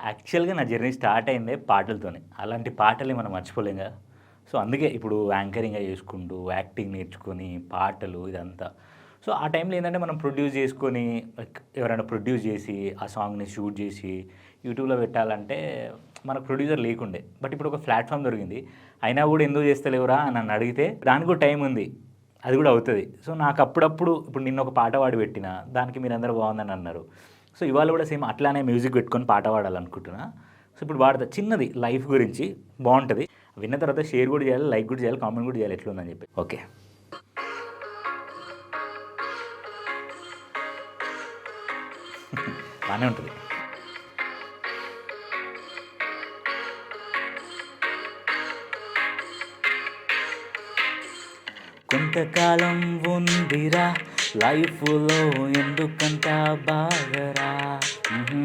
యాక్చువల్‌గా నా journey start అయిందే పాటలతోనే. అలాంటి పాటల్ని మనం మర్చిపోలేం గదా! సో, అందుకే ఇప్పుడు యాంకరింగ్‌గా చేసుకుంటూ, యాక్టింగ్ నేర్చుకొని, పాటలు ఇదంతా. సో, ఆ టైంలో ఏందంటే మనం ప్రొడ్యూస్ చేసుకొని లైక్ ఎవరైనా ప్రొడ్యూస్ చేసి, ఆ సాంగ్‌ని షూట్ చేసి, యూట్యూబ్‌లో పెట్టాలంటే మనకు ప్రొడ్యూసర్ లేకుండే. బట్ ఇప్పుడు ఒక ప్లాట్‌ఫామ్ దొరికింది. అయినా గూడా ఎందుకు చేస్తలేవురా అని నన్ను అడిగితే దానికి కూడా టైం ఉంది. అది గూడా అవుతది. సో, నాకు అప్పుడప్పుడు ఇప్పుడు నిన్న ఒక పాట పాడి పెట్టినా, దానికి మీరందరూ బావుందని అన్నారు. సో, ఇవాళ గూడా సేమ్ అట్లానే మ్యూజిక్ పెట్టుకొని పాట పాడాలనుకుంటున్నా. సో, ఇప్పుడు పాడతా. చిన్నది లైఫ్ గురించి బావుంటది. విన్న తర్వాత షేర్ గూడా చేయాలి, లైక్ గూడా చేయాలి, కామెంట్ గూడా చేయాలి ఎట్లుందని చెప్పి. ఓకే. బానే ఉంటది. కొంతకాలం ఉందిరా లైఫ్‌లో ఎందుకంత బాధరా హుహు.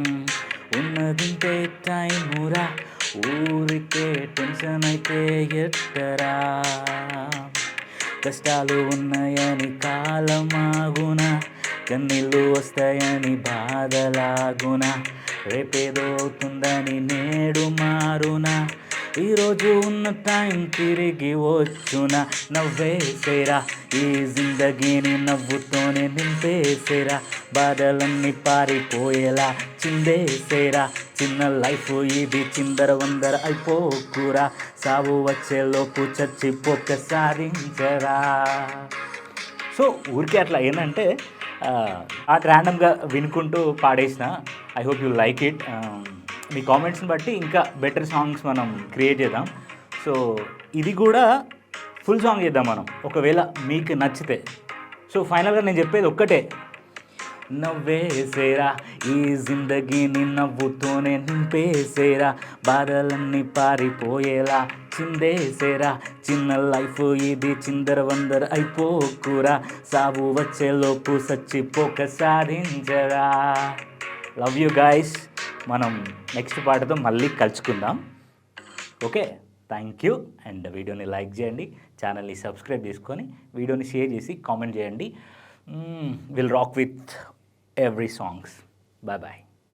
ఉన్నదుంటే టైమురా ఊరికే టెన్షన్ అయితే ఎట్టరా కష్టాలు ఉన్నాయని కాలమాగునా కన్నీళ్ళు వస్తాయని బాధలాగునా రేపేదో అవుతుందని నేడు మారునా ఈరోజు ఉన్న టైం తిరిగి వచ్చునా నవ్వేసేరా ఈ జిందగీని నవ్వుతోనే నింపేసేరా బాధలన్నీ పారిపోయేలా చిందేసేరా చిన్న లైఫ్ ఇది చిందర వందర అయిపోకురా సావు వచ్చేలోపు చచ్చిపోక సాధించరా. సో ఊరికే అట్లా ఏంటంటే అట్ ర్యాండమ్గా వినుకుంటూ పాడేసిన. I hope you like it. మీ కామెంట్స్ని బట్టి ఇంకా బెటర్ సాంగ్స్ మనం క్రియేట్ చేద్దాం. సో ఇది కూడా ఫుల్ సాంగ్ చేద్దాం మనం ఒకవేళ మీకు నచ్చితే. సో ఫైనల్గా నేను చెప్పేది ఒక్కటే, నవ్వేసేరా ఈ జిందగీని నవ్వుతోనే నింపేసేరా బాధలన్నీ పారిపోయేలా చిందేసేరా చిన్న లైఫ్ ఇది చిందర వందర అయిపోకురా సాగు వచ్చేలోపు చచ్చిపోక సాధించరా. Love you guys. మనం నెక్స్ట్ పాటతో మళ్ళీ కలుసుకుందాం. Okay, thank you. అండ్ వీడియోని లైక్ చేయండి, ఛానల్ని సబ్స్క్రైబ్ చేసుకొని వీడియోని షేర్ చేసి కామెంట్ చేయండి. Will rock with every songs. Bye bye.